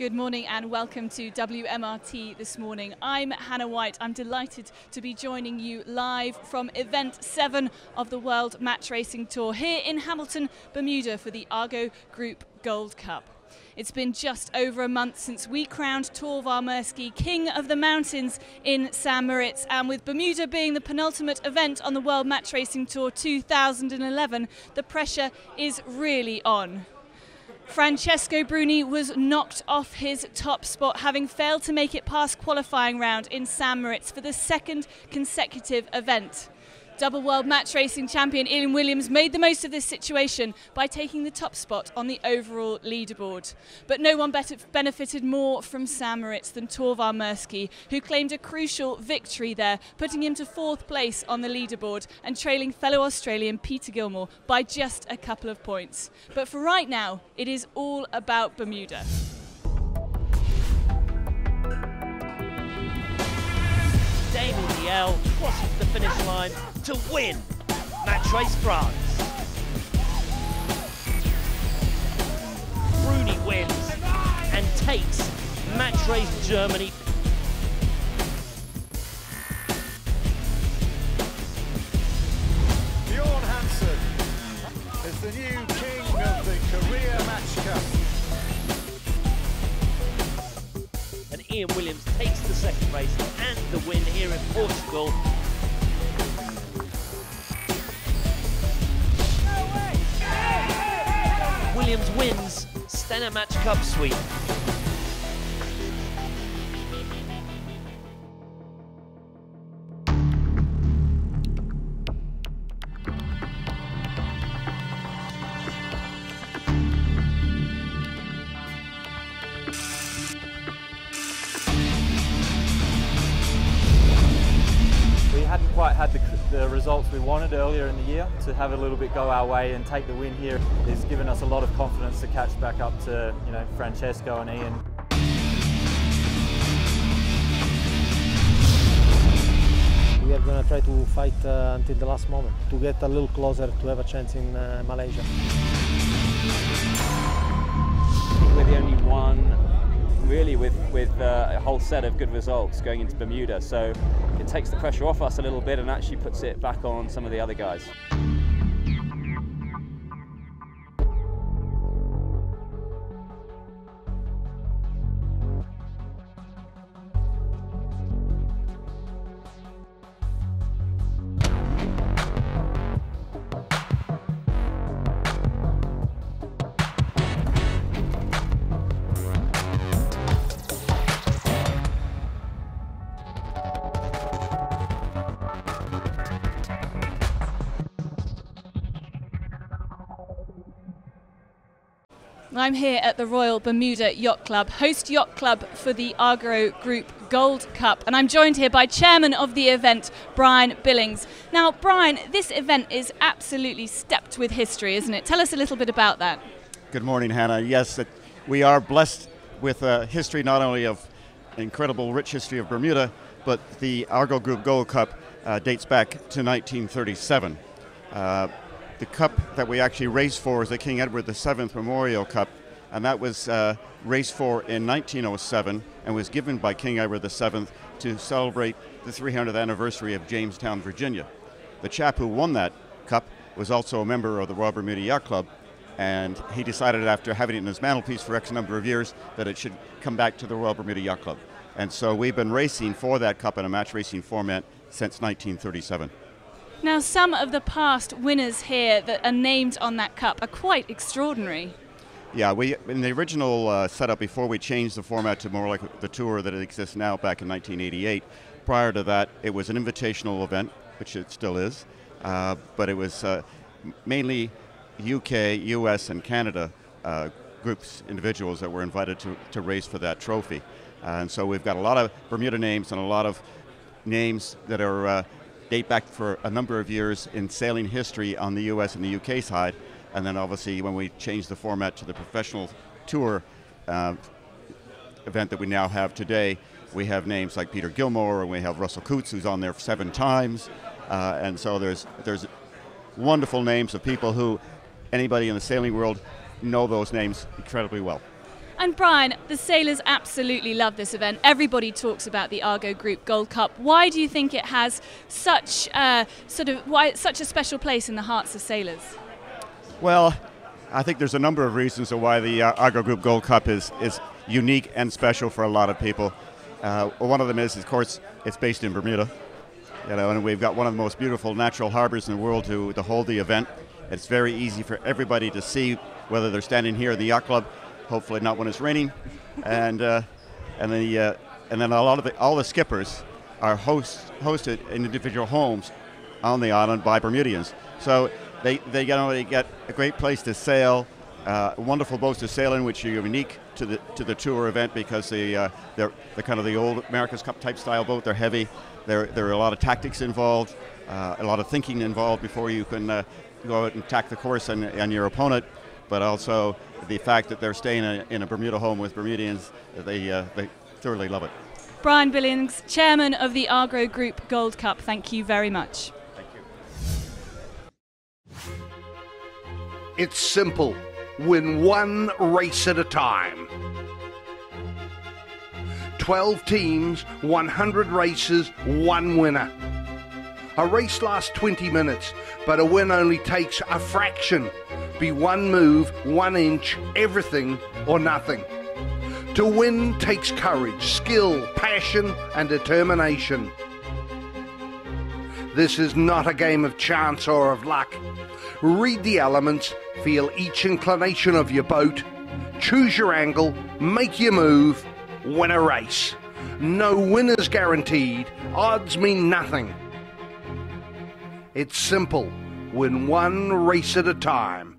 Good morning and welcome to WMRT this morning. I'm Hannah White. I'm delighted to be joining you live from event 7 of the World Match Racing Tour here in Hamilton, Bermuda for the Argo Group Gold Cup. It's been just over a month since we crowned Torvar Mirsky King of the Mountains in St. Moritz, and with Bermuda being the penultimate event on the World Match Racing Tour 2011, the pressure is really on. Francesco Bruni was knocked off his top spot, having failed to make it past qualifying round in St. Moritz for the second consecutive event. Double World Match Racing champion Ian Williams made the most of this situation by taking the top spot on the overall leaderboard. But no one benefited more from St. Moritz than Torvar Mirsky, who claimed a crucial victory there, putting him to 4th place on the leaderboard and trailing fellow Australian Peter Gilmore by just a couple of points. But for right now, it is all about Bermuda. Damien Liel crosses the finish line to win Match Race France. Bruni wins and takes Match Race Germany. Bjorn Hansen is the new king of the Korea Match Cup. And Ian Williams takes the second race and the win here in Portugal. Williams wins Stena Match Cup sweep. Hadn't quite had the results we wanted earlier in the year. To have a little bit go our way and take the win here has given us a lot of confidence to catch back up to, Francesco and Ian. We are going to try to fight until the last moment to get a little closer to have a chance in Malaysia. We're the only one really with a whole set of good results going into Bermuda, so it takes the pressure off us a little bit and actually puts it back on some of the other guys. I'm here at the Royal Bermuda Yacht Club, host yacht club for the Argo Group Gold Cup, and I'm joined here by chairman of the event, Brian Billings. Now, Brian, this event is absolutely steeped with history, isn't it? Tell us a little bit about that. Good morning, Hannah. Yes, we are blessed with a history not only of incredible rich history of Bermuda, but the Argo Group Gold Cup dates back to 1937. The cup that we actually raced for is the King Edward VII Memorial Cup, and that was raced for in 1907 and was given by King Edward VII to celebrate the 300th anniversary of Jamestown, Virginia. The chap who won that cup was also a member of the Royal Bermuda Yacht Club, and he decided after having it in his mantelpiece for X number of years that it should come back to the Royal Bermuda Yacht Club. And so we've been racing for that cup in a match racing format since 1937. Now, some of the past winners here that are named on that cup are quite extraordinary. Yeah, in the original setup, before we changed the format to more like the tour that it exists now back in 1988, prior to that, it was an invitational event, which it still is, but it was mainly UK, US, and Canada groups, individuals that were invited to race for that trophy. And so we've got a lot of Bermuda names and a lot of names that are date back for a number of years in sailing history on the US and the UK side, and then obviously when we changed the format to the professional tour event that we now have today, we have names like Peter Gilmore, and we have Russell Coutts, who's on there 7 times, and so there's wonderful names of people who anybody in the sailing world know those names incredibly well. And Brian, the sailors absolutely love this event. Everybody talks about the Argo Group Gold Cup. Why do you think it has such such a special place in the hearts of sailors? Well, I think there's a number of reasons why the Argo Group Gold Cup is unique and special for a lot of people. One of them is, of course, it's based in Bermuda, and we've got one of the most beautiful natural harbors in the world to hold the event. It's very easy for everybody to see, whether they're standing here at the yacht club, hopefully not when it's raining, and then all the skippers are hosted in individual homes on the island by Bermudians. So they get a great place to sail, wonderful boats to sail in, which are unique to the tour event because they're kind of the old America's Cup type style boat. They're heavy. There are a lot of tactics involved, a lot of thinking involved before you can go out and attack the course on your opponent. But also the fact that they're staying in a Bermuda home with Bermudians, they thoroughly love it. Brian Billings, Chairman of the Argo Group Gold Cup, thank you very much. Thank you. It's simple. Win one race at a time. 12 teams, 100 races, one winner. A race lasts 20 minutes, but a win only takes a fraction. Be one move, 1 inch, everything or nothing. To win takes courage, skill, passion and determination. This is not a game of chance or of luck. Read the elements, feel each inclination of your boat, choose your angle, make your move, win a race. No winners guaranteed, odds mean nothing. It's simple, win one race at a time.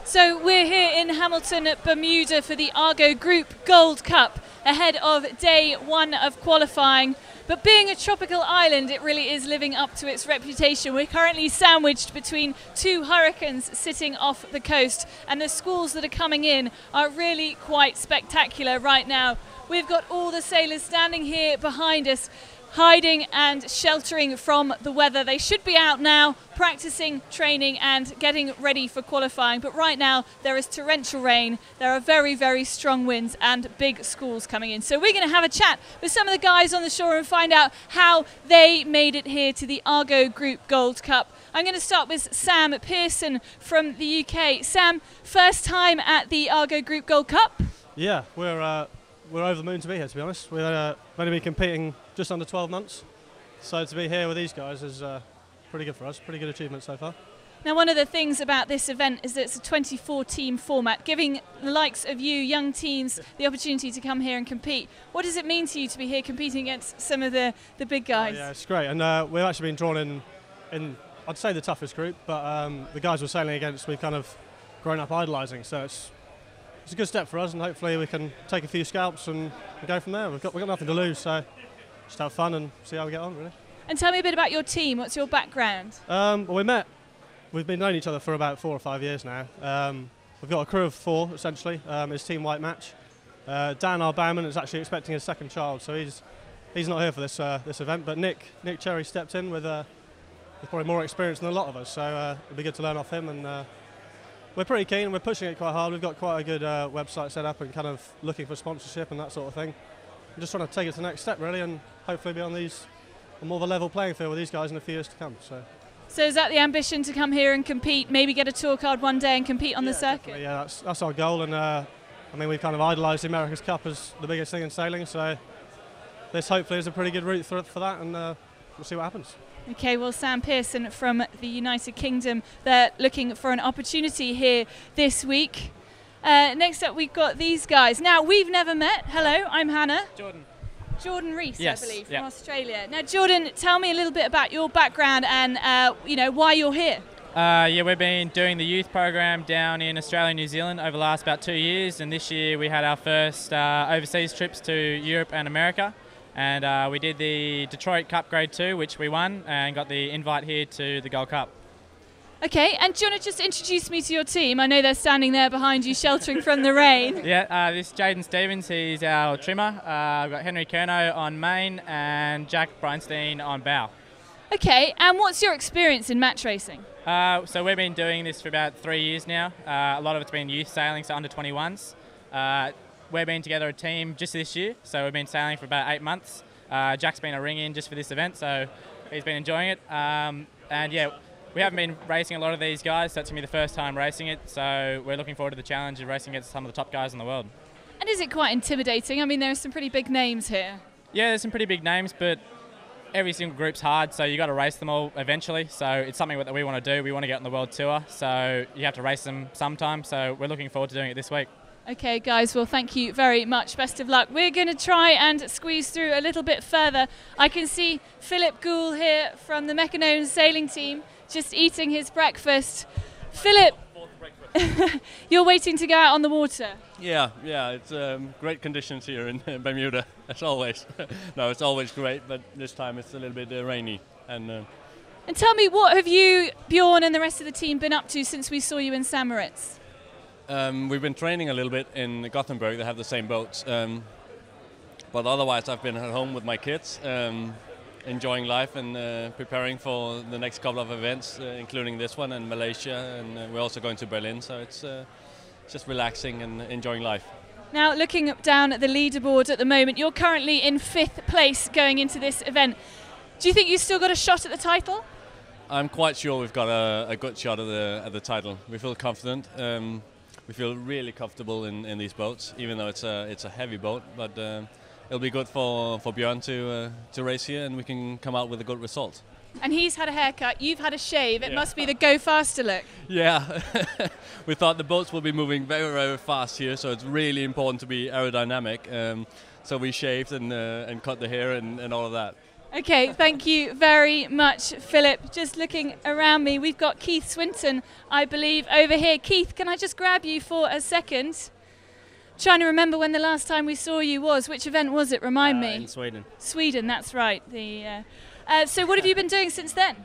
So we're here in Hamilton at Bermuda for the Argo Group Gold Cup ahead of day 1 of qualifying. But being a tropical island, it really is living up to its reputation. We're currently sandwiched between 2 hurricanes sitting off the coast, and the squalls that are coming in are really quite spectacular right now. We've got all the sailors standing here behind us, hiding and sheltering from the weather. They should be out now, practicing, training and getting ready for qualifying. But right now there is torrential rain, there are very, very strong winds and big squalls coming in. So we're going to have a chat with some of the guys on the shore and find out how they made it here to the Argo Group Gold Cup. I'm going to start with Sam Pearson from the UK. Sam, first time at the Argo Group Gold Cup? Yeah, we're over the moon to be here, to be honest. We've only been competing just under 12 months, so to be here with these guys is pretty good for us, pretty good achievement so far. Now, one of the things about this event is that it's a 24-team format, giving the likes of you, young teams, the opportunity to come here and compete. What does it mean to you to be here competing against some of the big guys? Yeah, it's great, and we've actually been drawn in I'd say the toughest group, but the guys we're sailing against we've kind of grown up idolising, so it's a good step for us, and hopefully we can take a few scalps and go from there. We've got nothing to lose, so just have fun and see how we get on, really. And tell me a bit about your team. What's your background? Well, we've been knowing each other for about 4 or 5 years now. We've got a crew of 4, essentially. It's Team White Match. Dan, our bowman, is actually expecting his 2nd child, so he's not here for this event. But Nick Cherry stepped in with probably more experience than a lot of us, so it'll be good to learn off him. And we're pretty keen, and we're pushing it quite hard. We've got quite a good website set up and kind of looking for sponsorship and that sort of thing. I'm just trying to take it to the next step, really, and hopefully be on more of a level playing field with these guys in the few years to come. So is that the ambition, to come here and compete, maybe get a tour card one day and compete on the circuit? Yeah, that's our goal, and I mean, we've kind of idolised the America's Cup as the biggest thing in sailing, so this hopefully is a pretty good route for that, and we'll see what happens. Okay, well, Sam Pearson from the United Kingdom, they're looking for an opportunity here this week. Next up, we've got these guys. Now, we've never met. Hello, I'm Hannah. Jordan Rees, yes, I believe, from Australia. Now, Jordan, tell me a little bit about your background and why you're here. Yeah, we've been doing the youth program down in Australia and New Zealand over the last about 2 years, and this year we had our first overseas trips to Europe and America. And we did the Detroit Cup Grade 2, which we won, and got the invite here to the Gold Cup. Okay, and do you want to just introduce me to your team? I know they're standing there behind you, sheltering from the rain. Yeah, this is Jaden Stevens. He's our trimmer. We've got Henry Kerno on main and Jack Breinstein on bow. Okay, and what's your experience in match racing? So we've been doing this for about 3 years now. A lot of it's been youth sailing, so under 21s. We've been together a team just this year, so we've been sailing for about 8 months. Jack's been a ring-in just for this event, so he's been enjoying it. And yeah, we haven't been racing a lot of these guys, so it's going to be the first time racing it, so we're looking forward to the challenge of racing against some of the top guys in the world. And is it quite intimidating? I mean, there are some pretty big names here. Yeah, there's some pretty big names, but every single group's hard, so you got to race them all eventually. So it's something that we want to do. We want to get on the world tour, so you have to race them sometime. So we're looking forward to doing it this week. Okay, guys, well, thank you very much. Best of luck. We're going to try and squeeze through a little bit further. I can see Philip Gould here from the Mechanon sailing team just eating his breakfast. Philip, you're waiting to go out on the water. Yeah, it's great conditions here in Bermuda, as always. No, it's always great, but this time it's a little bit rainy. And tell me, what have you, Bjorn, and the rest of the team been up to since we saw you in St. Moritz? We've been training a little bit in Gothenburg. They have the same boats. But otherwise, I've been at home with my kids, enjoying life and preparing for the next couple of events, including this one and Malaysia. And we're also going to Berlin, so it's just relaxing and enjoying life. Now, looking down at the leaderboard at the moment, you're currently in 5th place going into this event. Do you think you've still got a shot at the title? I'm quite sure we've got a good shot at the title. We feel confident. We feel really comfortable in these boats, even though it's a heavy boat. But it'll be good for Björn to race here, and we can come out with a good result. And he's had a haircut, you've had a shave. It must be the go faster look. Yeah, we thought the boats will be moving very, very fast here, so it's really important to be aerodynamic. So we shaved and cut the hair and all of that. Okay, thank you very much, Philip. Just looking around me, we've got Keith Swinton, I believe, over here. Keith, can I just grab you for a second? Trying to remember when the last time we saw you was. Which event was it? Remind me. In Sweden. Sweden, that's right. So what have you been doing since then?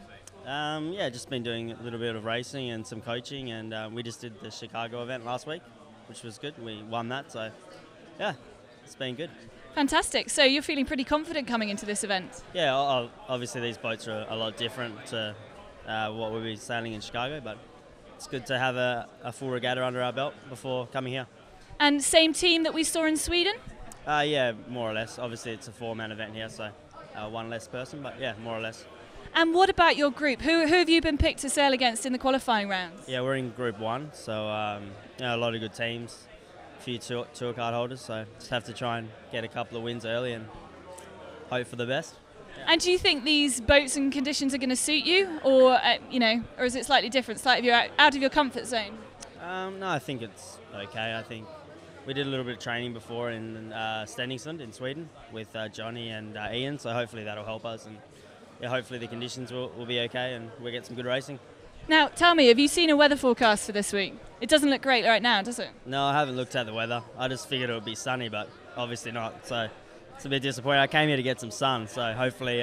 Yeah, just been doing a little bit of racing and some coaching, and we just did the Chicago event last week, which was good. We won that, so yeah, it's been good. Fantastic. So you're feeling pretty confident coming into this event? Yeah, obviously these boats are a lot different to what we'll be sailing in Chicago, but it's good to have a full regatta under our belt before coming here. And same team that we saw in Sweden? Yeah, more or less. Obviously it's a 4-man event here, so one less person, but yeah, more or less. And what about your group? Who have you been picked to sail against in the qualifying rounds? Yeah, we're in Group 1, so a lot of good teams. Few tour card holders, so just have to try and get a couple of wins early and hope for the best. And do you think these boats and conditions are going to suit you, or or is it slightly different, slightly out of your comfort zone? No, I think it's okay. I think we did a little bit of training before in Stenungsund in Sweden with Johnny and Ian, so hopefully that'll help us, and yeah, hopefully the conditions will be okay and we'll get some good racing. Now, tell me, have you seen a weather forecast for this week? It doesn't look great right now, does it? No, I haven't looked at the weather. I just figured it would be sunny, but obviously not. So it's a bit disappointing. I came here to get some sun, so hopefully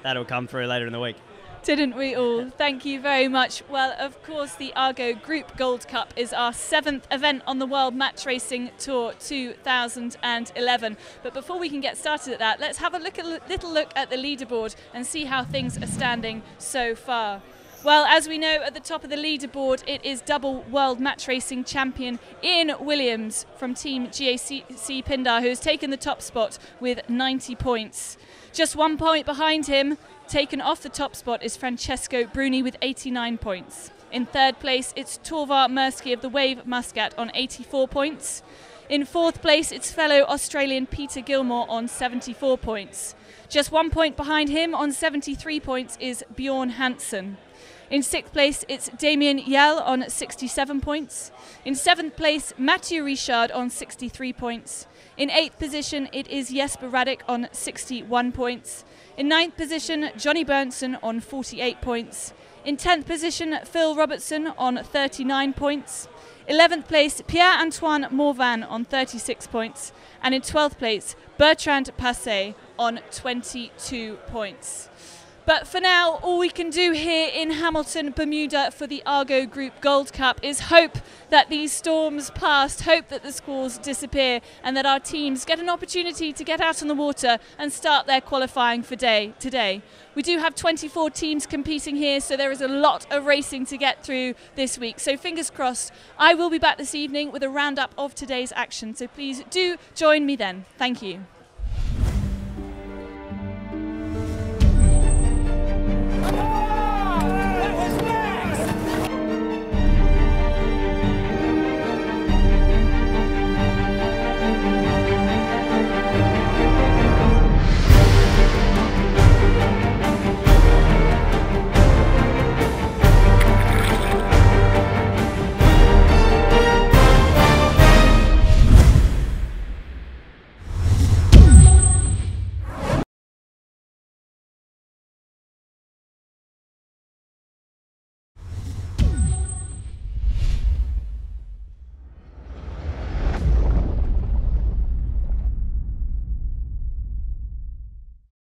that'll come through later in the week. Didn't we all? Thank you very much. Well, of course, the Argo Group Gold Cup is our 7th event on the World Match Racing Tour 2011. But before we can get started at that, let's have a little look at the leaderboard and see how things are standing so far. Well, as we know, at the top of the leaderboard, it is double World Match Racing champion Ian Williams from Team GAC Pindar, who has taken the top spot with 90 points. Just 1 point behind him, taken off the top spot, is Francesco Bruni with 89 points. In 3rd place, it's Torvar Mirsky of the Wave Muscat on 84 points. In 4th place, it's fellow Australian Peter Gilmore on 74 points. Just 1 point behind him on 73 points is Bjorn Hansen. In 6th place, it's Damien Yell on 67 points. In 7th place, Mathieu Richard on 63 points. In 8th position, it is Jesper Radic on 61 points. In 9th position, Johnny Bernson on 48 points. In 10th position, Phil Robertson on 39 points. 11th place, Pierre-Antoine Morvan on 36 points. And in 12th place, Bertrand Passé on 22 points. But for now, all we can do here in Hamilton, Bermuda for the Argo Group Gold Cup is hope that these storms pass, hope that the squalls disappear, and that our teams get an opportunity to get out on the water and start their qualifying for today. We do have 24 teams competing here, so there is a lot of racing to get through this week. So fingers crossed. I will be back this evening with a roundup of today's action, so please do join me then. Thank you.